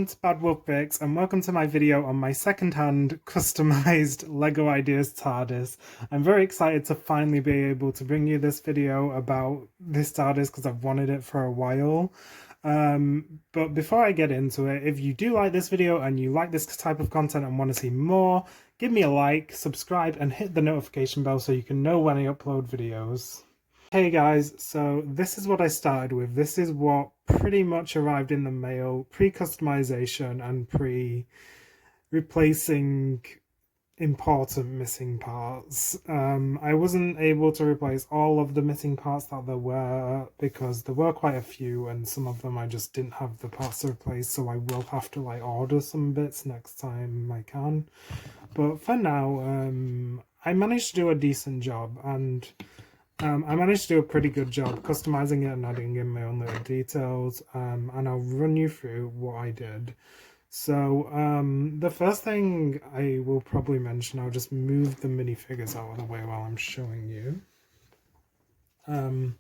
everyone to Bad Wolf Bricks, and welcome to my video on my second-hand customized LEGO Ideas TARDIS. I'm very excited to finally be able to bring you this video about this TARDIS because I've wanted it for a while. But before I get into it, if you do like this video and you like this type of content and want to see more, give me a like, subscribe, and hit the notification bell so you can know when I upload videos. Hey guys, so this is what I started with. This is what pretty much arrived in the mail, pre-customization and pre-replacing important missing parts. I wasn't able to replace all of the missing parts that there were because there were quite a few and some of them I just didn't have the parts to replace, so I will have to like order some bits next time I can. But for now, I managed to do a decent job, and I managed to do a pretty good job customizing it and adding in my own little details, and I'll run you through what I did. So the first thing I will probably mention, I'll just move the minifigures out of the way while I'm showing you. The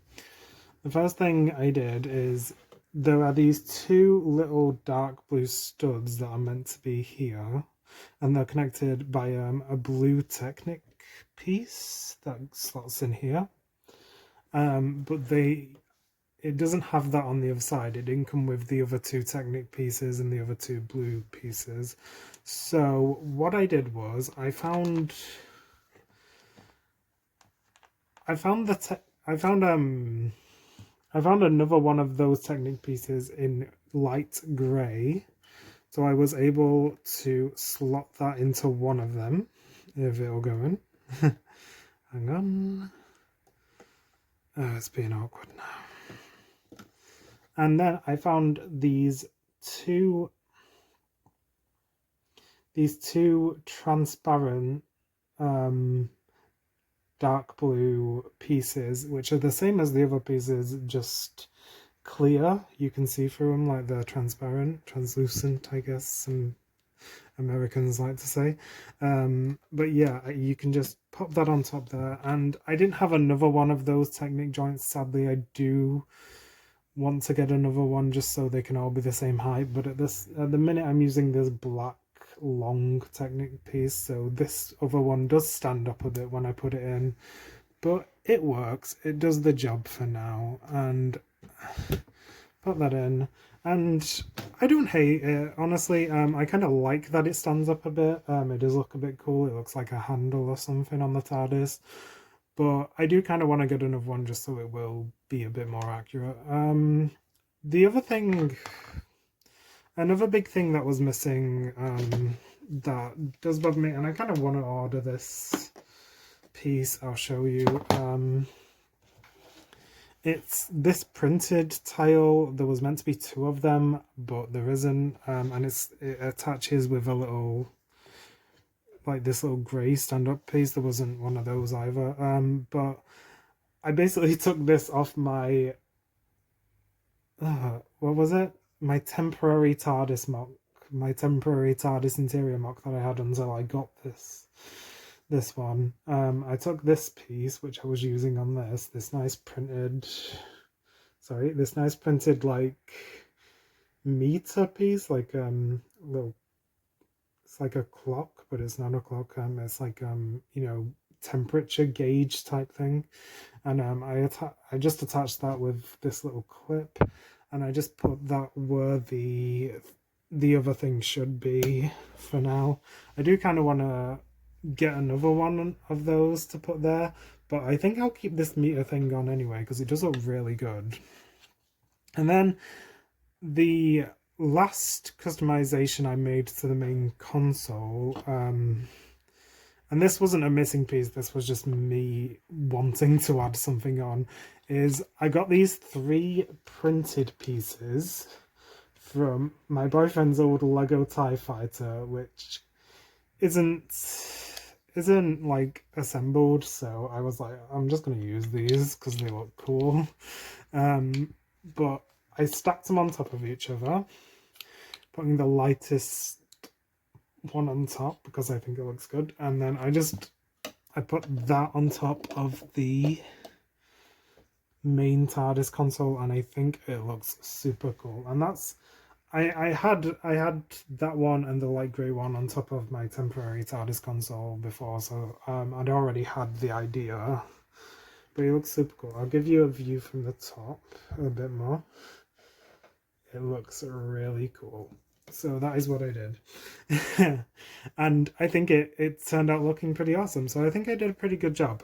first thing I did is there are these two little dark blue studs that are meant to be here, and they're connected by a blue Technic piece that slots in here. But it doesn't have that on the other side. It didn't come with the other two Technic pieces and the other two blue pieces. So what I did was I found another one of those Technic pieces in light grey. So I was able to slot that into one of them, if it'll go in. Hang on. Oh, it's being awkward now. And then I found these two transparent dark blue pieces, which are the same as the other pieces, just clear. You can see through them, like they're translucent, I guess some Americans like to say. But yeah, you can just pop that on top there. And I didn't have another one of those Technic joints, sadly. I do want to get another one just so they can all be the same height, but at the minute I'm using this black long Technic piece, so this other one does stand up a bit when I put it in, but it works. It does the job for now, and put that in. And I don't hate it, honestly. I kind of like that it stands up a bit. It does look a bit cool. It looks like a handle or something on the TARDIS. But I do kind of want to get another one just so it will be a bit more accurate. The other thing, another big thing that was missing, that does bug me, and I kind of want to order this piece. I'll show you. It's this printed tile. There was meant to be two of them, but there isn't, and it attaches with a little, like this little grey stand-up piece. There wasn't one of those either, but I basically took this off my, what was it? My temporary TARDIS mock, my temporary TARDIS interior mock that I had until I got this one. I took this piece, which I was using on this nice printed like meter piece, like little, it's like a clock, but it's not a clock. It's like you know, temperature gauge type thing, and I just attached that with this little clip, and I just put that where the other thing should be for now. I do kind of want to get another one of those to put there, but I think I'll keep this meter thing on anyway because it does look really good. And then the last customization I made to the main console, and this wasn't a missing piece, this was just me wanting to add something on, is I got these three printed pieces from my boyfriend's old Lego TIE Fighter, which isn't like assembled, so I was like, I'm just going to use these because they look cool. But I stacked them on top of each other, putting the lightest one on top because I think it looks good, and then I put that on top of the main TARDIS console, and I think it looks super cool. And that's I had that one and the light grey one on top of my temporary TARDIS console before, so I'd already had the idea. But it looks super cool. I'll give you a view from the top a bit more. It looks really cool. So that is what I did. And I think it turned out looking pretty awesome. So I think I did a pretty good job.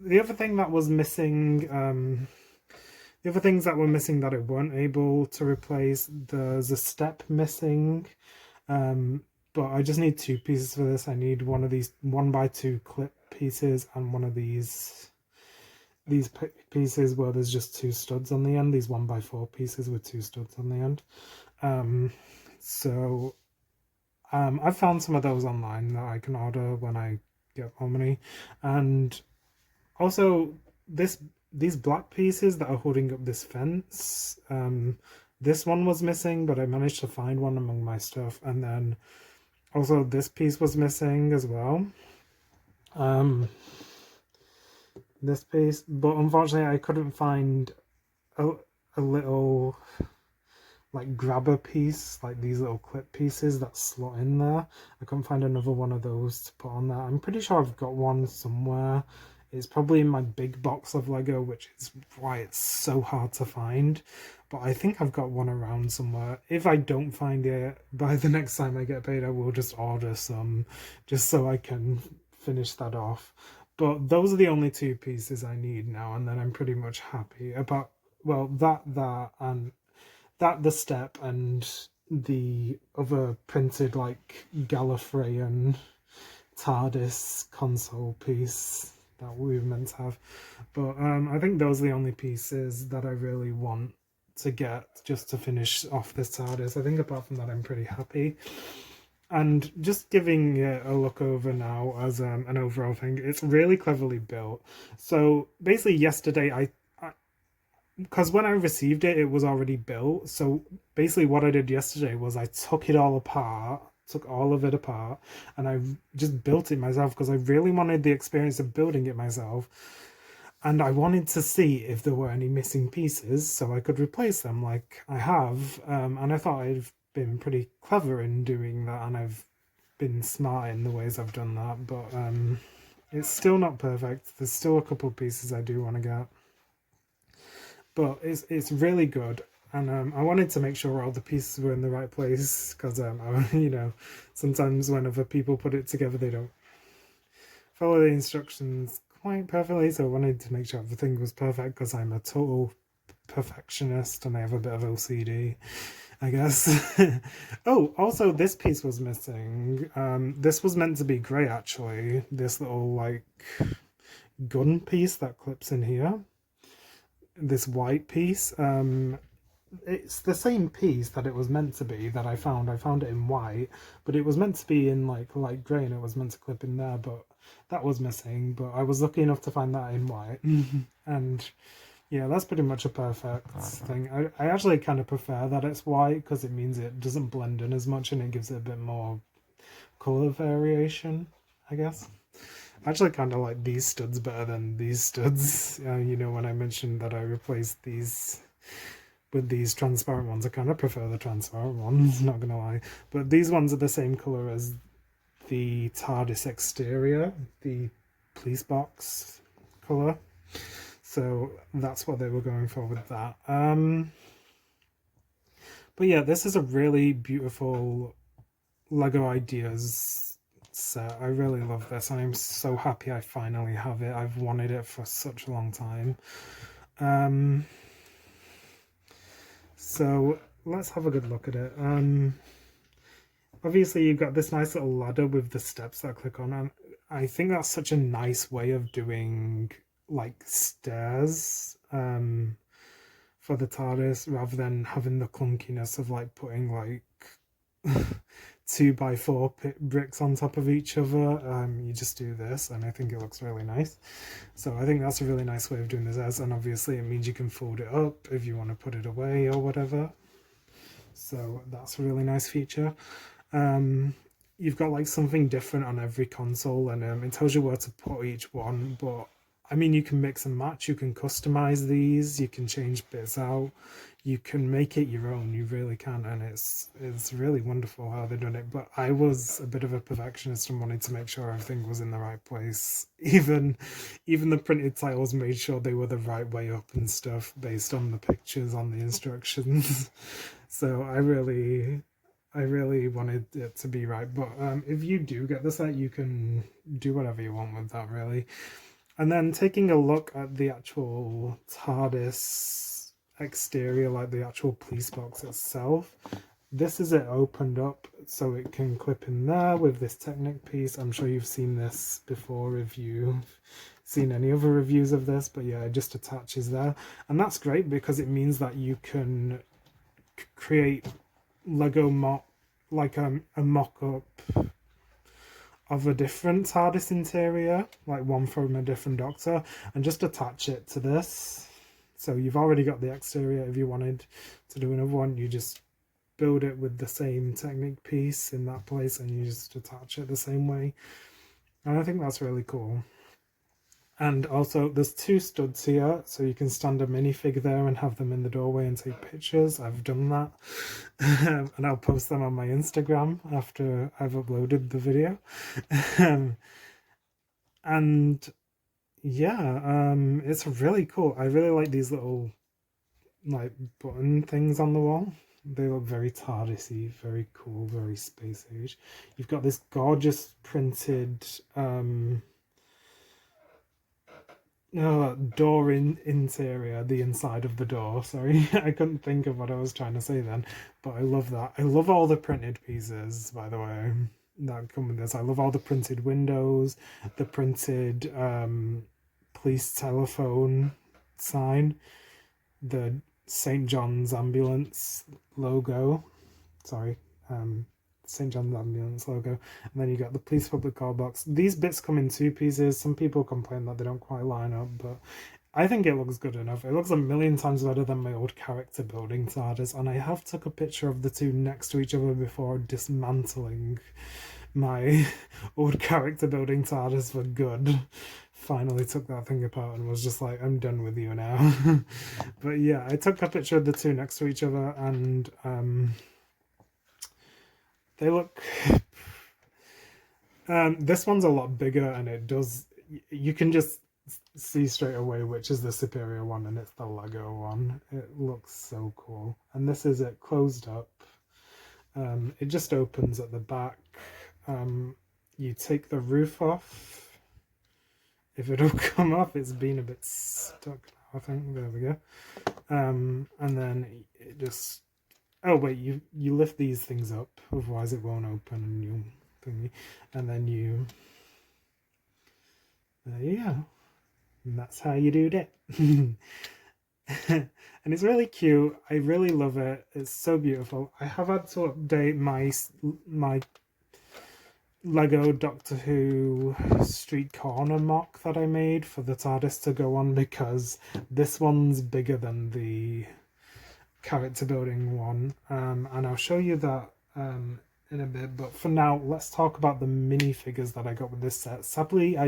The other thing that was missing, the other things that were missing that I weren't able to replace, there's a step missing. But I just need 2 pieces for this. I need one of these 1x2 clip pieces and one of these pieces where there's just 2 studs on the end, these 1x4 pieces with 2 studs on the end. So I've found some of those online that I can order when I get more money. And also these black pieces that are holding up this fence, this one was missing, but I managed to find one among my stuff. And then also this piece was missing as well. This piece, but unfortunately I couldn't find a little like grabber piece, like these little clip pieces that slot in there. I couldn't find another one of those to put on there. I'm pretty sure I've got one somewhere. It's probably in my big box of Lego, which is why it's so hard to find. But I think I've got one around somewhere. If I don't find it by the next time I get paid, I will just order some just so I can finish that off. But those are the only 2 pieces I need now, and then I'm pretty much happy about, well, that and the step and the other printed like Gallifreyan TARDIS console piece that we were meant to have. But I think those are the only pieces that I really want to get just to finish off this TARDIS. I think apart from that, I'm pretty happy. And just giving it a look over now as an overall thing, it's really cleverly built. So basically yesterday because when I received it, it was already built. So basically what I did yesterday was I took it all apart, took all of it apart, and I just built it myself because I really wanted the experience of building it myself. And I wanted to see if there were any missing pieces so I could replace them like I have. And I thought I've been pretty clever in doing that, and I've been smart in the ways I've done that. But it's still not perfect. There's still a couple of pieces I do want to get. But it's really good, and I wanted to make sure all the pieces were in the right place because you know, sometimes when other people put it together, they don't follow the instructions quite perfectly. So I wanted to make sure everything was perfect because I'm a total perfectionist and I have a bit of OCD, I guess. Oh, also this piece was missing. This was meant to be grey actually. This little like gun piece that clips in here. This white piece, it's the same piece that it was meant to be that I found it in white, but it was meant to be in like light grey and it was meant to clip in there, but that was missing. But I was lucky enough to find that in white. And yeah, that's pretty much a perfect thing. I actually kind of prefer that it's white because it means it doesn't blend in as much and it gives it a bit more colour variation, I guess. I actually kind of like these studs better than these studs. You know, when I mentioned that I replaced these with these transparent ones, I kind of prefer the transparent ones, not gonna lie. But these ones are the same colour as the TARDIS exterior, the police box colour. So that's what they were going for with that. But yeah, this is a really beautiful Lego Ideas set. I really love this and I'm so happy I finally have it. I've wanted it for such a long time. So let's have a good look at it. Obviously you've got this nice little ladder with the steps that I click on, and I think that's such a nice way of doing like stairs for the TARDIS rather than having the clunkiness of like putting like 2x4 bricks on top of each other. You just do this and I think it looks really nice. So I think that's a really nice way of doing this, and obviously it means you can fold it up if you want to put it away or whatever. So that's a really nice feature. You've got like something different on every console, and it tells you where to put each one, but I mean, you can mix and match, you can customize these, you can change bits out, you can make it your own, you really can, and it's really wonderful how they've done it. But I was a bit of a perfectionist and wanted to make sure everything was in the right place. Even the printed tiles made sure they were the right way up and stuff based on the pictures on the instructions. So I really wanted it to be right. But if you do get the set, you can do whatever you want with that, really. And then taking a look at the actual TARDIS exterior, like the actual police box itself, this is it opened up so it can clip in there with this Technic piece. I'm sure you've seen this before if you've seen any other reviews of this, but yeah, it just attaches there. And that's great because it means that you can create Lego mock, like a mock-up of a different TARDIS interior, like one from a different Doctor, and just attach it to this. So you've already got the exterior. If you wanted to do another one, you just build it with the same Technic piece in that place and you just attach it the same way. And I think that's really cool. And also there's two studs here, so you can stand a minifig there and have them in the doorway and take pictures. I've done that. And I'll post them on my Instagram after I've uploaded the video. And yeah, it's really cool. I really like these little like button things on the wall. They look very TARDIS-y, very cool, very space age. You've got this gorgeous printed door interior, the inside of the door. Sorry, I couldn't think of what I was trying to say then, but I love that. I love all the printed pieces, by the way, that come with this. I love all the printed windows, the printed police telephone sign, the St. John's ambulance logo. Sorry, St. John's Ambulance logo, and then you got the police public call box. These bits come in two pieces. Some people complain that they don't quite line up, but I think it looks good enough. It looks a million times better than my old character building TARDIS, and I have took a picture of the two next to each other before dismantling my old character building TARDIS for good. Finally took that thing apart and was just like, I'm done with you now. But yeah, I took a picture of the two next to each other, and they look this one's a lot bigger, and it does, you can just see straight away which is the superior one, and it's the Lego one. It looks so cool. And this is it closed up. It just opens at the back. You take the roof off. If it'll come off, it's been a bit stuck now, I think. There we go. And then it just, oh wait, you lift these things up, otherwise it won't open, and you thingy, and then you, there you go, and that's how you do that. And it's really cute. I really love it. It's so beautiful. I have had to update my Lego Doctor Who street corner mock that I made for the TARDIS to go on, because this one's bigger than the character building one, and I'll show you that in a bit. But for now, let's talk about the minifigures that I got with this set. Sadly,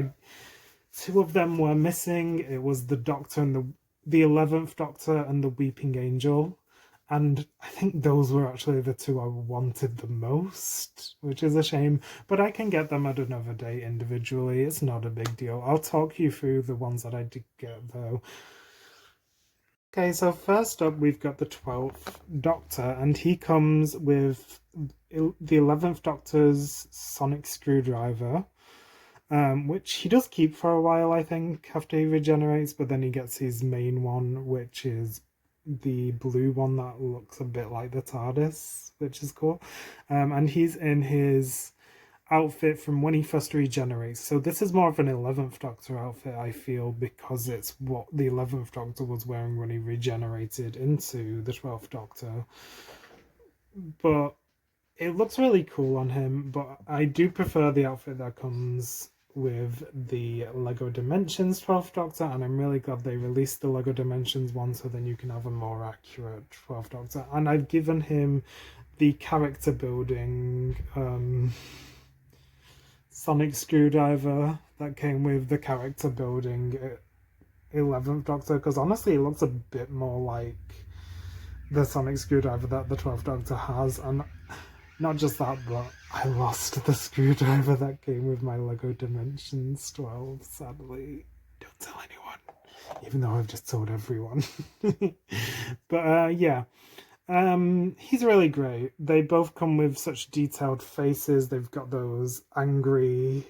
two of them were missing. It was the Doctor and the 11th Doctor and the Weeping Angel, and I think those were actually the two I wanted the most, which is a shame, but I can get them at another day individually. It's not a big deal. I'll talk you through the ones that I did get though. Okay, so first up we've got the 12th Doctor, and he comes with the 11th Doctor's sonic screwdriver, which he does keep for a while, I think, after he regenerates, but then he gets his main one, which is the blue one that looks a bit like the TARDIS, which is cool. And he's in his outfit from when he first regenerates. So this is more of an 11th Doctor outfit, I feel, because it's what the 11th Doctor was wearing when he regenerated into the 12th Doctor. But it looks really cool on him, but I do prefer the outfit that comes with the Lego Dimensions 12th Doctor, and I'm really glad they released the Lego Dimensions one, so then you can have a more accurate 12th Doctor. And I've given him the character building sonic screwdriver that came with the character building 11th Doctor, because honestly it looks a bit more like the sonic screwdriver that the 12th Doctor has. And not just that, but I lost the screwdriver that came with my Lego Dimensions 12, sadly. Don't tell anyone, even though I've just told everyone. But yeah, he's really great. They both come with such detailed faces. They've got those angry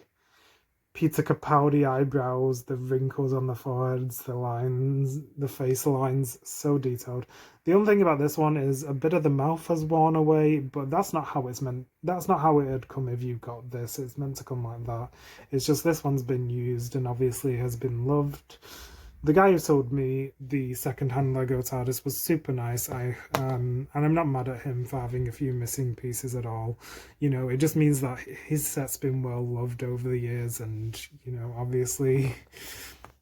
Peter Capaldi eyebrows, the wrinkles on the foreheads, the lines, the face lines, so detailed. The only thing about this one is a bit of the mouth has worn away, but that's not how it's meant. That's not how it'd come if you got this. It's meant to come like that. It's just this one's been used and obviously has been loved. The guy who sold me the second-hand Lego TARDIS was super nice. And I'm not mad at him for having a few missing pieces at all. You know, it just means that his set's been well loved over the years, and you know, obviously,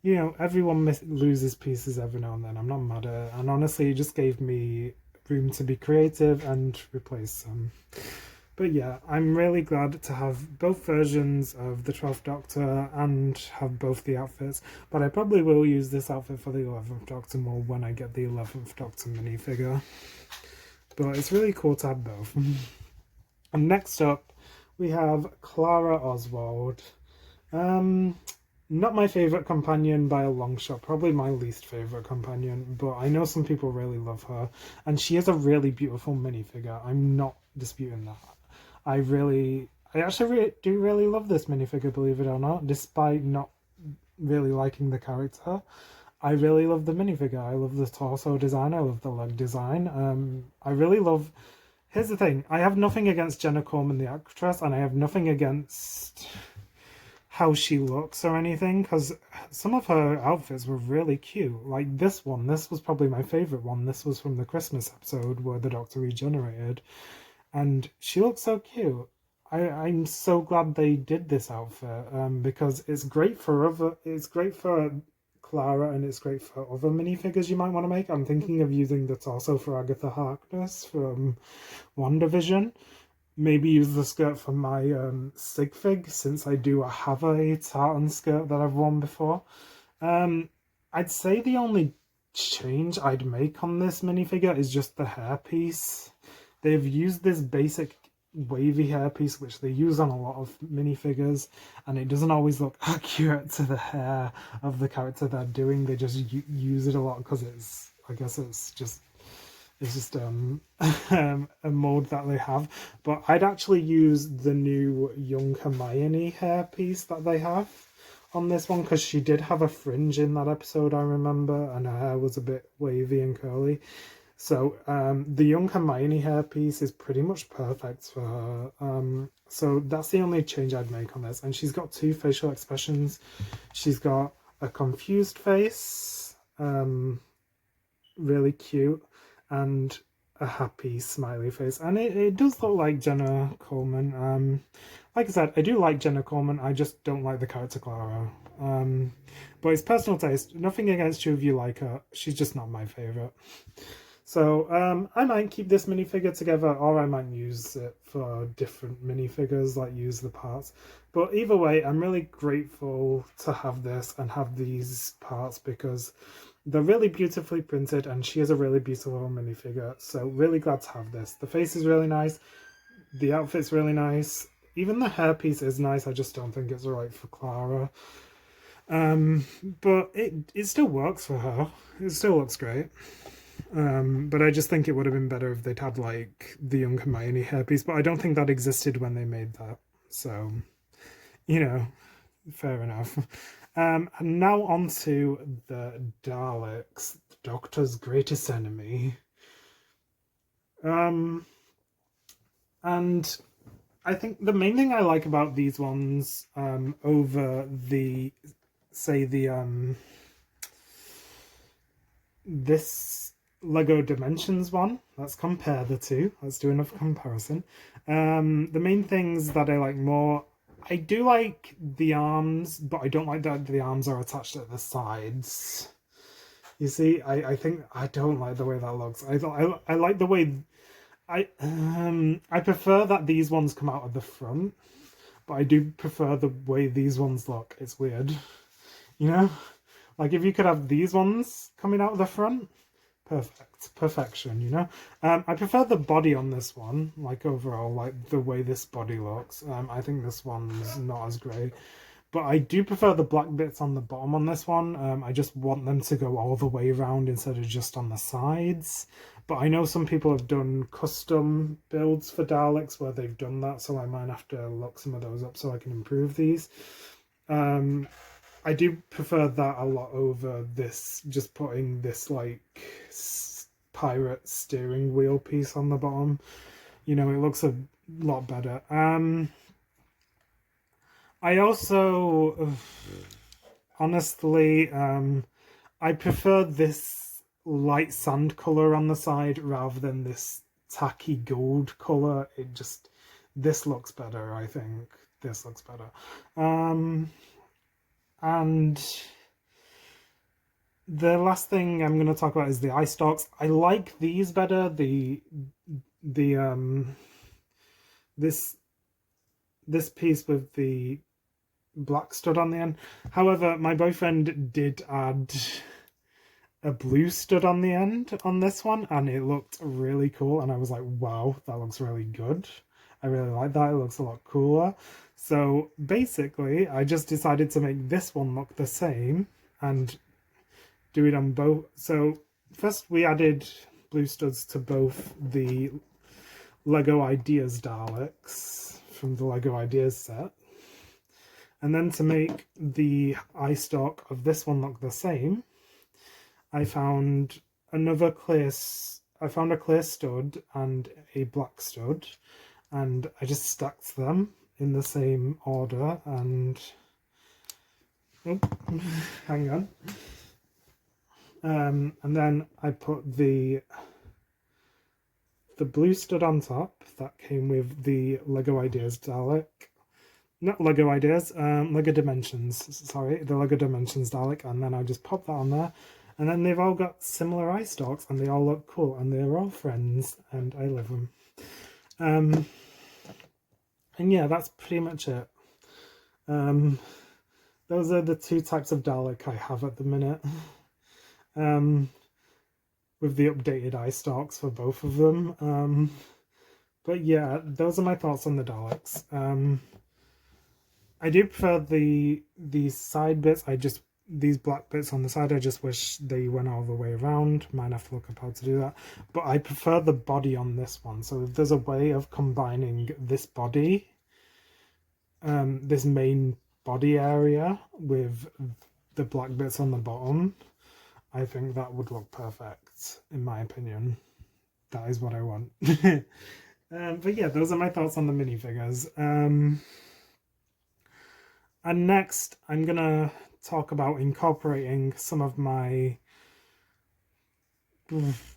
you know, everyone loses pieces every now and then. I'm not mad at it, and honestly, it just gave me room to be creative and replace some. But yeah, I'm really glad to have both versions of the 12th Doctor and have both the outfits. But I probably will use this outfit for the 11th Doctor more when I get the 11th Doctor minifigure. But it's really cool to have both. And next up, we have Clara Oswald. Not my favourite companion by a long shot, probably my least favourite companion, but I know some people really love her. And she is a really beautiful minifigure. I'm not disputing that. I actually do really love this minifigure, believe it or not, despite not really liking the character. I really love the minifigure. I love the torso design. I love the leg design. I really love... Here's the thing. I have nothing against Jenna Coleman, the actress, and I have nothing against how she looks or anything, because some of her outfits were really cute. Like this one. This was probably my favourite one. This was from the Christmas episode where the Doctor regenerated. And she looks so cute. I'm so glad they did this outfit because it's great for Clara and it's great for other minifigures you might want to make. I'm thinking of using the torso for Agatha Harkness from WandaVision. Maybe use the skirt for my sig fig, since I do have a tartan skirt that I've worn before. I'd say the only change I'd make on this minifigure is just the hairpiece. They've used this basic wavy hairpiece, which they use on a lot of minifigures, and it doesn't always look accurate to the hair of the character they're doing. They just use it a lot because I guess it's just a mode that they have. But I'd actually use the new young Hermione hairpiece that they have on this one, because she did have a fringe in that episode, I remember, and her hair was a bit wavy and curly. So the young Hermione hairpiece is pretty much perfect for her. So that's the only change I'd make on this. And she's got two facial expressions. She's got a confused face, really cute, and a happy smiley face. And it does look like Jenna Coleman. Like I said, I do like Jenna Coleman. I just don't like the character Clara. But it's personal taste. Nothing against you if you like her. She's just not my favourite. So I might keep this minifigure together, or I might use it for different minifigures, like use the parts. But either way, I'm really grateful to have this and have these parts because they're really beautifully printed and she is a really beautiful minifigure. So really glad to have this. The face is really nice. The outfit's really nice. Even the hairpiece is nice. I just don't think it's right for Clara. But it still works for her. It still looks great. But I just think it would have been better if they'd had like the young Hermione hairpiece, but I don't think that existed when they made that. So, you know, fair enough. And now on to the Daleks, the Doctor's greatest enemy. And I think the main thing I like about these ones over the, say, this Lego Dimensions one, let's compare the two, let's do enough comparison. The main things that I like more, I do like the arms, but I don't like that the arms are attached at the sides. You see, I think I don't like the way that looks. I like the way I prefer that these ones come out of the front, but I do prefer the way these ones look. It's weird, you know. Like if you could have these ones coming out of the front, perfection, you know. I prefer the body on this one, like overall, like the way this body looks. I think this one's not as great. But I do prefer the black bits on the bottom on this one. I just want them to go all the way around instead of just on the sides. But I know some people have done custom builds for Daleks where they've done that, so I might have to look some of those up so I can improve these. I do prefer that a lot over this, just putting this like pirate steering wheel piece on the bottom. You know, it looks a lot better. I also, honestly, I prefer this light sand colour on the side rather than this tacky gold colour. This looks better, I think. This looks better. And the last thing I'm going to talk about is the eye stalks. I like these better. This piece with the black stud on the end. However, my boyfriend did add a blue stud on the end on this one, and it looked really cool, and I was like, wow, that looks really good. I really like that. It looks a lot cooler. So basically, I just decided to make this one look the same and do it on both. So first we added blue studs to both the Lego Ideas Daleks from the Lego Ideas set. And then to make the eye stalk of this one look the same, I found a clear stud and a black stud, and I just stacked them in the same order, and hang on. And then I put the blue stud on top that came with the Lego Ideas Dalek. Not Lego Ideas, Lego Dimensions, sorry, the Lego Dimensions Dalek, and then I just pop that on there. And then they've all got similar eye stalks, and they all look cool, and they're all friends, and I love them. And yeah, that's pretty much it. Those are the two types of Dalek I have at the minute. With the updated eye stalks for both of them. But yeah, those are my thoughts on the Daleks. I do prefer these side bits. These black bits on the side, I just wish they went all the way around. Might have to look up how to do that. But I prefer the body on this one. So if there's a way of combining this body, this main body area with the black bits on the bottom, I think that would look perfect, in my opinion. That is what I want. But yeah, those are my thoughts on the minifigures. And next, I'm going to talk about incorporating some of my...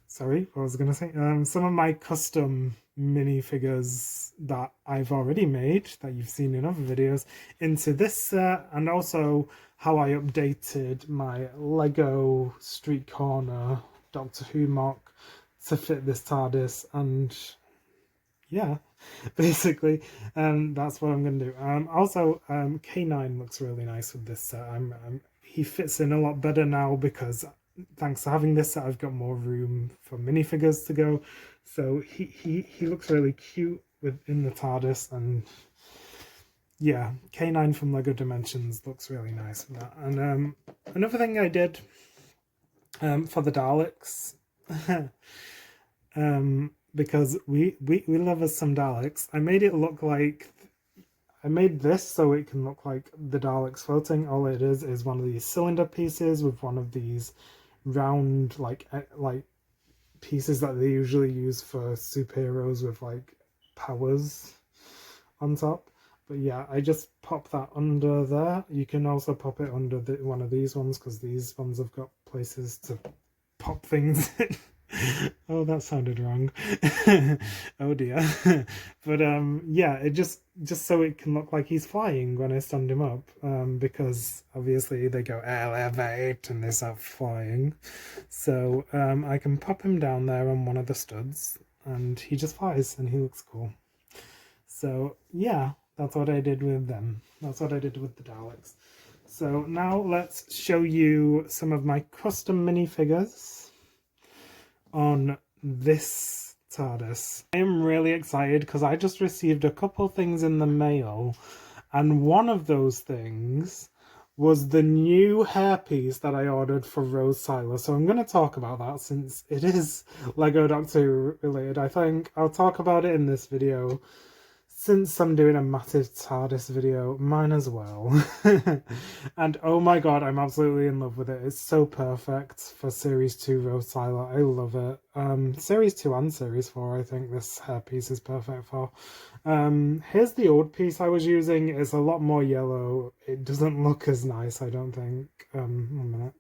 Sorry, what was I going to say? Some of my custom minifigures that I've already made, that you've seen in other videos, into this set, and also how I updated my Lego Street Corner Doctor Who mock to fit this TARDIS, and yeah, basically, that's what I'm going to do. Also, K9 looks really nice with this set. He fits in a lot better now because thanks to having this set, I've got more room for minifigures to go. So he looks really cute within the TARDIS, and yeah, K9 from Lego Dimensions looks really nice with that. And another thing I did for the Daleks, because we love us some Daleks, I made it look like, I made this so it can look like the Daleks floating. All it is one of these cylinder pieces with one of these round like pieces that they usually use for superheroes with like powers on top. But yeah, I just pop that under there. You can also pop it under one of these ones, because these ones have got places to pop things in. Oh, that sounded wrong. Oh dear. But yeah, it just so it can look like he's flying when I stand him up, because obviously they go elevate and they start flying. So I can pop him down there on one of the studs and he just flies and he looks cool. So yeah, that's what I did with them. That's what I did with the Daleks. So now let's show you some of my custom minifigures on this TARDIS. I am really excited because I just received a couple things in the mail, and one of those things was the new hairpiece that I ordered for Rose Tyler. So I'm going to talk about that since it is Lego Doctor Who related. I think I'll talk about it in this video. Since I'm doing a massive TARDIS video, mine as well. And oh my god, I'm absolutely in love with it. It's so perfect for Series 2 Rose Tyler. I love it. Series 2 and Series 4, I think this hairpiece is perfect for. Here's the old piece I was using. It's a lot more yellow. It doesn't look as nice, I don't think. 1 minute.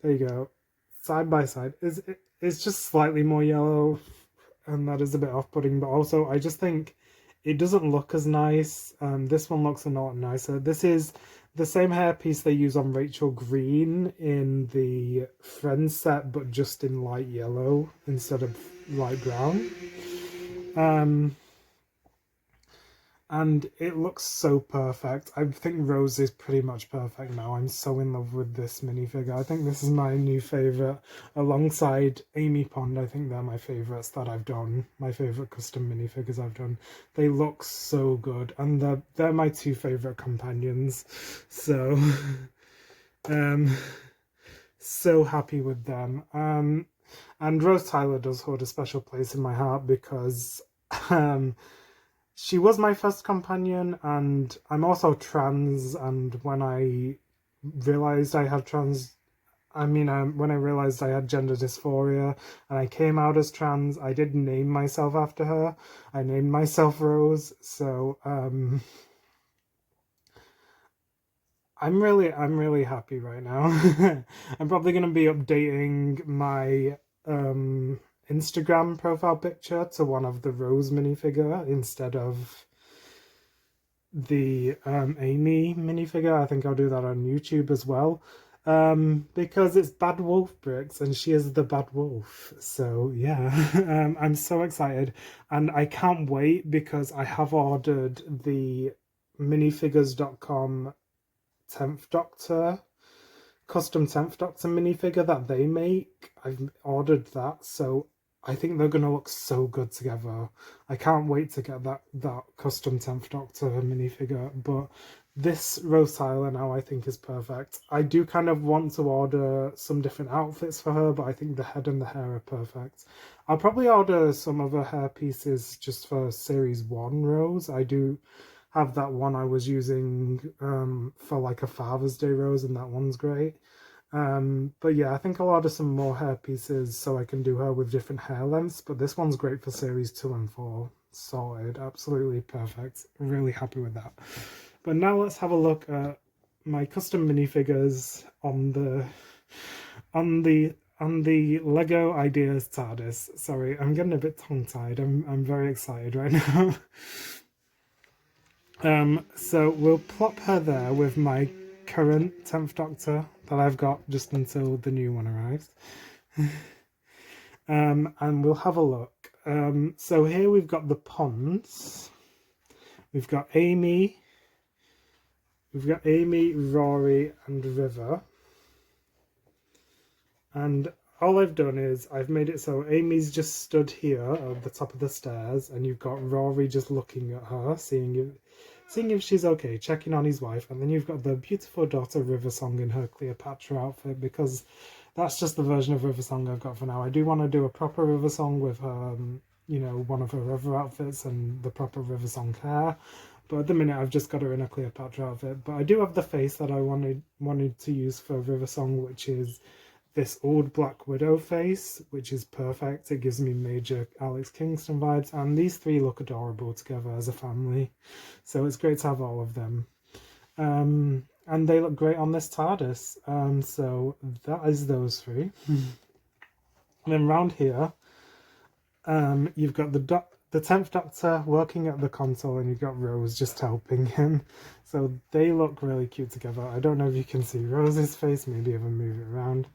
There you go. Side by side. It's just slightly more yellow, and that is a bit off-putting, but also I just think it doesn't look as nice. This one looks a lot nicer. This is the same hairpiece they use on Rachel Green in the Friends set, but just in light yellow instead of light brown. And it looks so perfect. I think Rose is pretty much perfect now. I'm so in love with this minifigure. I think this is my new favourite. Alongside Amy Pond, I think they're my favourites that I've done. My favourite custom minifigures I've done. They look so good. And they're my two favourite companions. So, so happy with them. And Rose Tyler does hold a special place in my heart because... she was my first companion, and I'm also trans, and when I realised I had when I realised I had gender dysphoria and I came out as trans, I did name myself after her. I named myself Rose, so I'm really happy right now. I'm probably going to be updating my Instagram profile picture to one of the Rose minifigure instead of the Amy minifigure. I think I'll do that on YouTube as well, because it's Bad Wolf Bricks and she is the Bad Wolf. So yeah, I'm so excited, and I can't wait because I have ordered the minifigures.com 10th Doctor custom 10th Doctor minifigure that they make. I've ordered that, so I think they're going to look so good together. I can't wait to get that custom 10th Doctor minifigure, but this Rose Tyler now I think is perfect. I do kind of want to order some different outfits for her, but I think the head and the hair are perfect. I'll probably order some of her hair pieces just for Series 1 Rose. I do have that one I was using for like a Father's Day Rose, and that one's great. But yeah, I think I'll order some more hair pieces so I can do her with different hair lengths, but this one's great for Series 2 and 4. Sorted, absolutely perfect. Really happy with that. But now let's have a look at my custom minifigures on the Lego Ideas TARDIS. Sorry, I'm getting a bit tongue-tied. I'm very excited right now. So we'll plop her there with my current 10th Doctor that I've got just until the new one arrives. And we'll have a look. So here we've got the Ponds. We've got Amy, Rory and River. And all I've done is I've made it so Amy's just stood here at the top of the stairs, and you've got Rory just looking at her, seeing if she's okay, checking on his wife, and then you've got the beautiful daughter River Song in her Cleopatra outfit, because that's just the version of River Song I've got for now. I do want to do a proper River Song with her, one of her other outfits and the proper River Song hair, but at the minute I've just got her in a Cleopatra outfit. But I do have the face that I wanted to use for River Song, which is this old Black Widow face, which is perfect. It gives me major Alex Kingston vibes, and these three look adorable together as a family, so it's great to have all of them. And they look great on this TARDIS. So that is those three. And then round here, you've got the 10th Doctor working at the console, and you've got Rose just helping him. So they look really cute together. I don't know if you can see Rose's face, maybe if I move it around.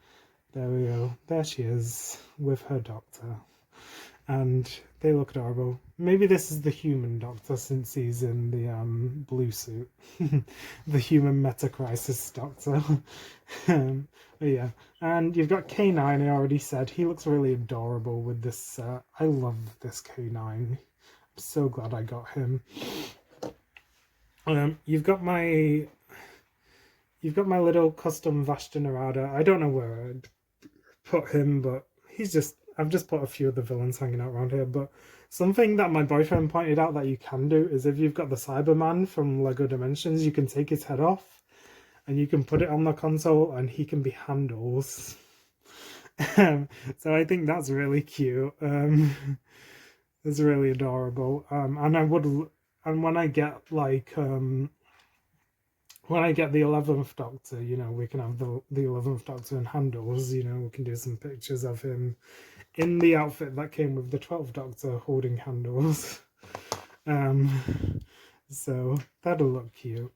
There we go. There she is with her doctor. and they look adorable. Maybe this is the human Doctor since he's in the blue suit. The human Meta-Crisis Doctor. But yeah, and you've got K9, I already said. He looks really adorable with this. I love this K9. I'm so glad I got him. You've got my little custom Vashta Narada. I don't know where I'd put him, but I've just put a few of the villains hanging out around here. But something that my boyfriend pointed out that you can do is if you've got the Cyberman from Lego Dimensions, you can take his head off and you can put it on the console and he can be handles. So I think that's really cute. It's really adorable. And when I get like when I get the 11th Doctor, you know, we can have the 11th Doctor in handles, you know, we can do some pictures of him in the outfit that came with the 12th Doctor holding handles. So that'll look cute.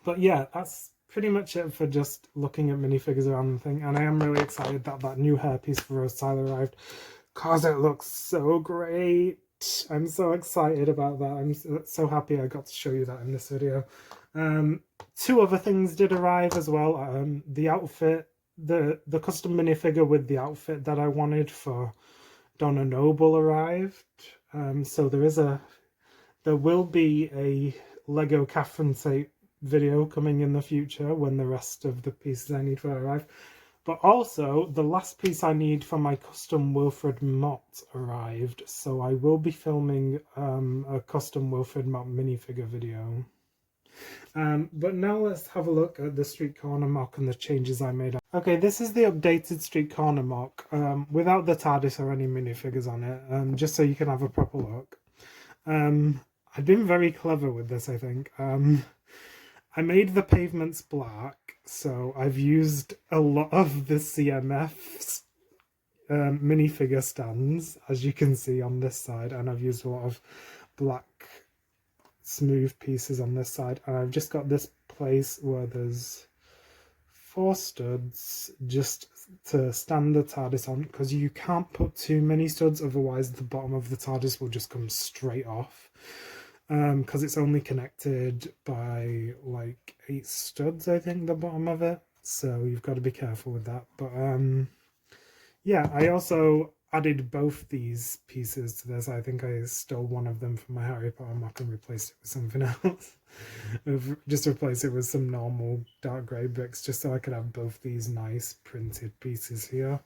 But yeah, that's pretty much it for just looking at minifigures around the thing. And I am really excited that that new hairpiece for Rose Tyler arrived, because it looks so great. I'm so excited about that. I'm so happy I got to show you that in this video. Two other things did arrive as well. The outfit, the custom minifigure with the outfit that I wanted for Donna Noble arrived. So there will be a Lego Catherine Tate video coming in the future when the rest of the pieces I need for arrive. But also, the last piece I need for my custom Wilfred Mott arrived, so I will be filming a custom Wilfred Mott minifigure video. But now let's have a look at the Street Corner mock and the changes I made. Okay, this is the updated Street Corner mock, without the TARDIS or any minifigures on it, just so you can have a proper look. I've been very clever with this, I think. I made the pavements black, so I've used a lot of the CMF minifigure stands, as you can see on this side, and I've used a lot of black smooth pieces on this side, and I've just got this place where there's 4 studs just to stand the TARDIS on, because you can't put too many studs, otherwise the bottom of the TARDIS will just come straight off. Because it's only connected by like 8 studs, I think, the bottom of it, so you've got to be careful with that. But yeah, I also added both these pieces to this. I think I stole one of them from my Harry Potter mock and replaced it with something else. Just replace it with some normal dark grey bricks, just so I could have both these nice printed pieces here.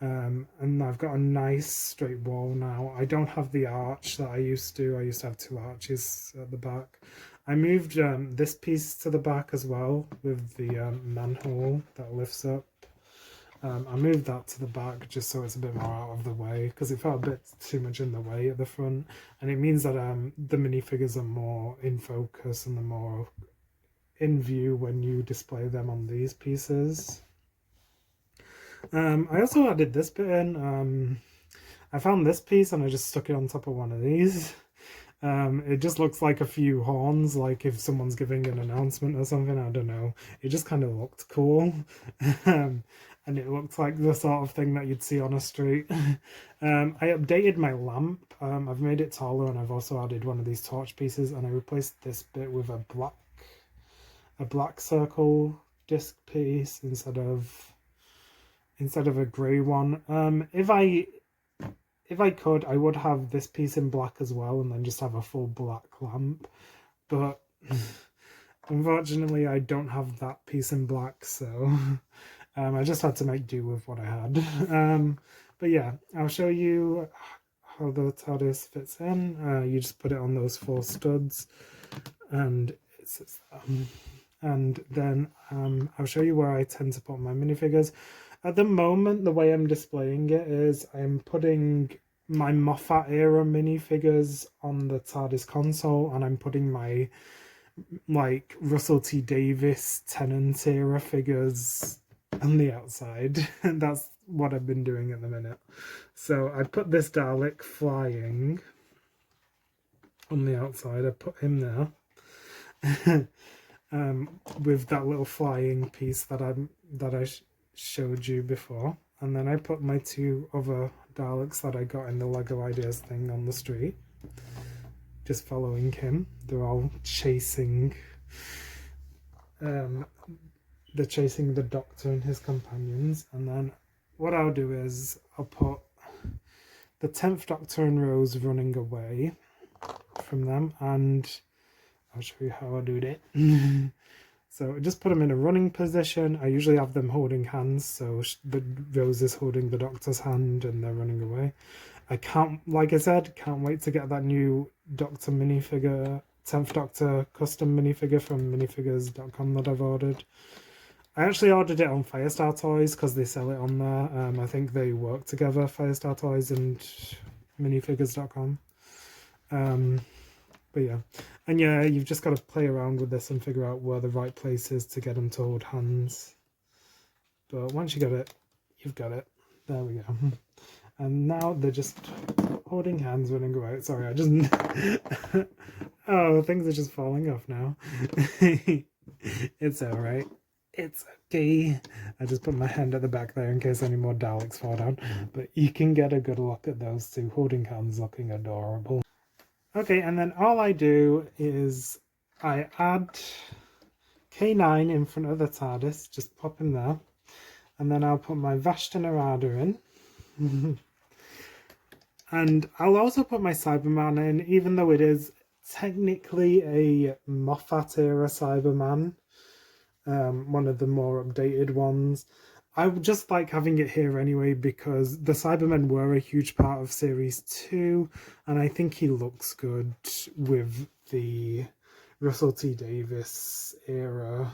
And I've got a nice straight wall now. I don't have the arch that I used to. I used to have 2 arches at the back. I moved this piece to the back as well with the manhole that lifts up. I moved that to the back just so it's a bit more out of the way, because it felt a bit too much in the way at the front. And it means that the minifigures are more in focus and they're more in view when you display them on these pieces. I also added this bit in. I found this piece and I just stuck it on top of one of these. It just looks like a few horns, like if someone's giving an announcement or something, I don't know. It just kind of looked cool. And it looked like the sort of thing that you'd see on a street. I updated my lamp. I've made it taller, and I've also added one of these torch pieces, and I replaced this bit with a black circle disc piece instead of a grey one. If I could, I would have this piece in black as well, and then just have a full black lamp. But unfortunately, I don't have that piece in black, so I just had to make do with what I had. But yeah, I'll show you how the TARDIS fits in. You just put it on those 4 studs, and it sits there. And then I'll show you where I tend to put my minifigures. At the moment, the way I'm displaying it is I'm putting my Moffat era minifigures on the TARDIS console, and I'm putting my like Russell T Davies Tennant era figures on the outside. And that's what I've been doing at the minute. So I put this Dalek flying on the outside. I put him there. With that little flying piece that I showed you before. and then I put my 2 other Daleks that I got in the Lego Ideas thing on the street, just following him. They're all chasing they're chasing the Doctor and his companions. And then what I'll do is I'll put the 10th Doctor and Rose running away from them, and I'll show you how I do that. So just put them in a running position. I usually have them holding hands, so the Rose is holding the Doctor's hand and they're running away. I can't, like I said, can't wait to get that new Doctor minifigure, 10th Doctor custom minifigure from minifigures.com that I've ordered. I actually ordered it on Firestar Toys because they sell it on there. I think they work together, Firestar Toys and minifigures.com. But yeah, and yeah, you've just got to play around with this and figure out where the right place is to get them to hold hands. But once you got it, you've got it. There we go. And now they're just holding hands, running away. Sorry, I just... Oh, things are just falling off now. It's alright. It's okay. I just put my hand at the back there in case any more Daleks fall down. But you can get a good look at those two holding hands looking adorable. Okay, and then all I do is I add K9 in front of the TARDIS, just pop him there. And then I'll put my Vashta Narada in. And I'll also put my Cyberman in, even though it is technically a Moffat era Cyberman. One of the more updated ones. I just like having it here anyway because the Cybermen were a huge part of Series 2 and I think he looks good with the Russell T Davies era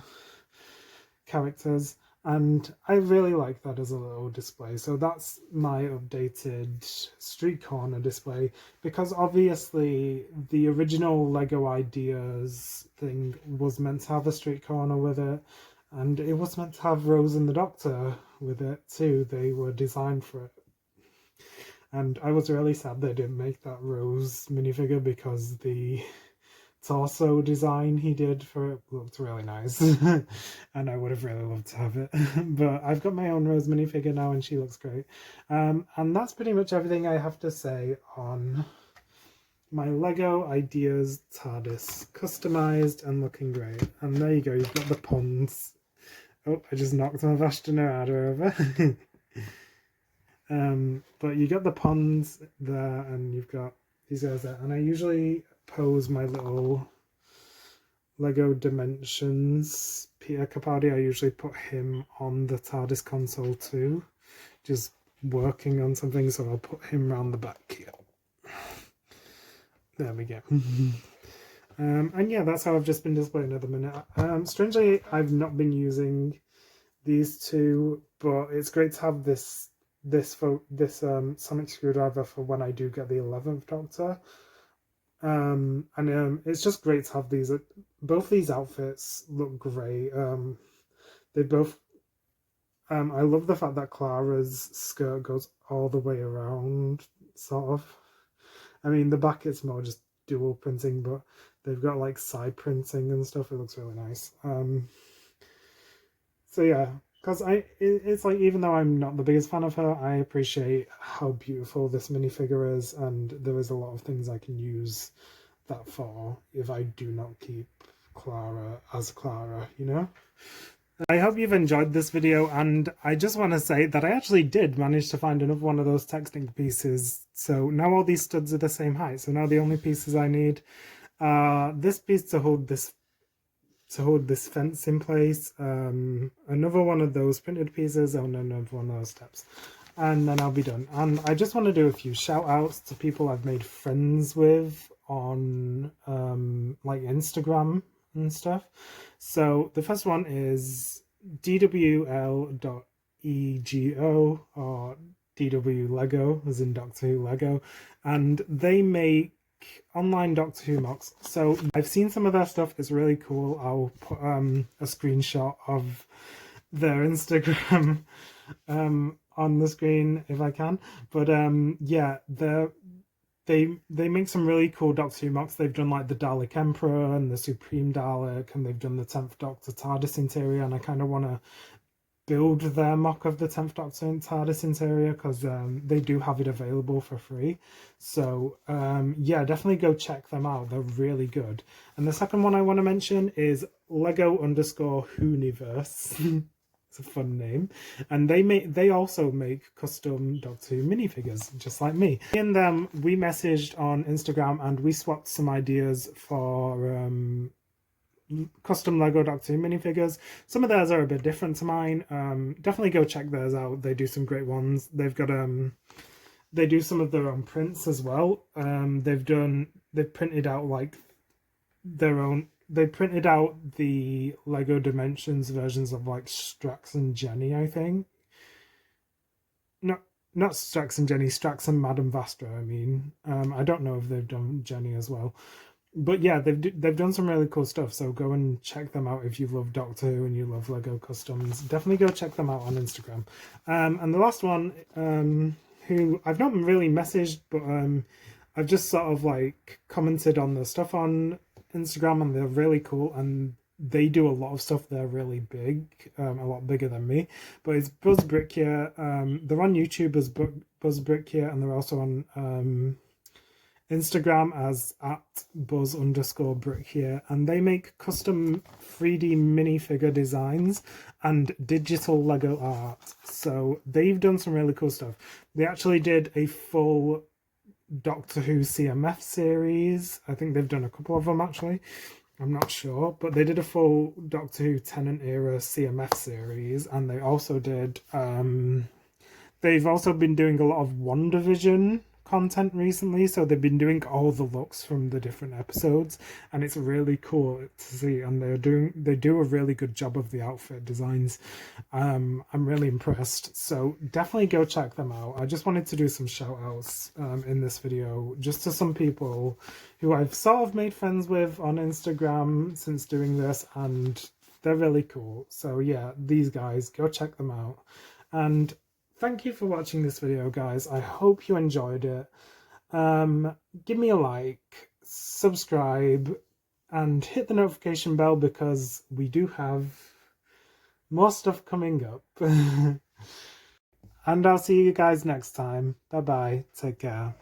characters, and I really like that as a little display. So that's my updated street corner display, because obviously the original Lego Ideas thing was meant to have a street corner with it. And it was meant to have Rose and the Doctor with it too. They were designed for it. And I was really sad they didn't make that Rose minifigure because the torso design he did for it looked really nice. And I would have really loved to have it. But I've got my own Rose minifigure now and she looks great. And that's pretty much everything I have to say on my Lego Ideas TARDIS. Customized and looking great. And there you go, you've got the puns. Oh, I just knocked my Vashta Narada over. But you got the ponds there and you've got these guys there. And I usually pose my little Lego Dimensions. Peter Capaldi, I usually put him on the TARDIS console too. Just working on something, so I'll put him around the back here. There we go. And yeah, that's how I've just been displaying at the minute. Strangely, I've not been using these two, but it's great to have this sonic screwdriver for when I do get the 11th Doctor. It's just great to have these. Both these outfits look great. They both. I love the fact that Clara's skirt goes all the way around, sort of. I mean, the back is more just dual printing, but they've got like side printing and stuff. It looks really nice. So yeah, because it's like, even though I'm not the biggest fan of her, I appreciate how beautiful this minifigure is, and there is a lot of things I can use that for if I do not keep Clara as Clara, you know? I hope you've enjoyed this video, and I just want to say that I actually did manage to find another one of those texting pieces. So now all these studs are the same height. So now the only pieces I need are this piece to hold this fence in place, another one of those printed pieces, and another one of those steps. And then I'll be done. And I just want to do a few shout outs to people I've made friends with on like Instagram and stuff. So the first one is dwl.ego, or DW Lego, as in Doctor Who Lego, and they make online Doctor Who mocks. So I've seen some of their stuff, it's really cool. I'll put a screenshot of their Instagram on the screen if I can. But yeah, they make some really cool Doctor Who mocks. They've done like the Dalek Emperor and the Supreme Dalek, and they've done the 10th Doctor TARDIS interior, and I kind of want to build their mock of the 10th Doctor TARDIS interior, because they do have it available for free. So yeah, definitely go check them out. They're really good. And the second one I want to mention is Lego_Whoniverse. It's a fun name, and they also make custom Doctor Who minifigures, just like me. Me and them, we messaged on Instagram and we swapped some ideas for custom Lego Doctor Who minifigures. Some of theirs are a bit different to mine. Definitely go check theirs out. They do some great ones. They've got they do some of their own prints as well. They've printed out like their own. They printed out the Lego Dimensions versions of like Strax and Jenny, I think. Not Strax and Jenny, Strax and Madame Vastra. I mean, I don't know if they've done Jenny as well, but yeah, they've done some really cool stuff. So go and check them out if you love Doctor Who and you love Lego customs. Definitely go check them out on Instagram. And the last one, who I've not really messaged, but I've just sort of like commented on the stuff on Instagram, and they're really cool, and they do a lot of stuff. They're really big, a lot bigger than me. But it's Buzz Brickyear. They're on YouTube as Buzz Brickyear, and they're also on Instagram as @Buzz_Brickyear, and they make custom 3D minifigure designs and digital Lego art. So they've done some really cool stuff. They actually did a full Doctor Who CMF series. I think they've done a couple of them actually. I'm not sure, but they did a full Doctor Who Tennant era CMF series, and they also did. They've also been doing a lot of WandaVision content recently, so they've been doing all the looks from the different episodes, and it's really cool to see. And they do a really good job of the outfit designs. I'm really impressed, so definitely go check them out. I just wanted to do some shout outs in this video, just to some people who I've sort of made friends with on Instagram since doing this, and they're really cool. So yeah, these guys, go check them out. And thank you for watching this video, guys. I hope you enjoyed it. Give me a like, subscribe, and hit the notification bell, because we do have more stuff coming up. And I'll see you guys next time. Bye bye. Take care.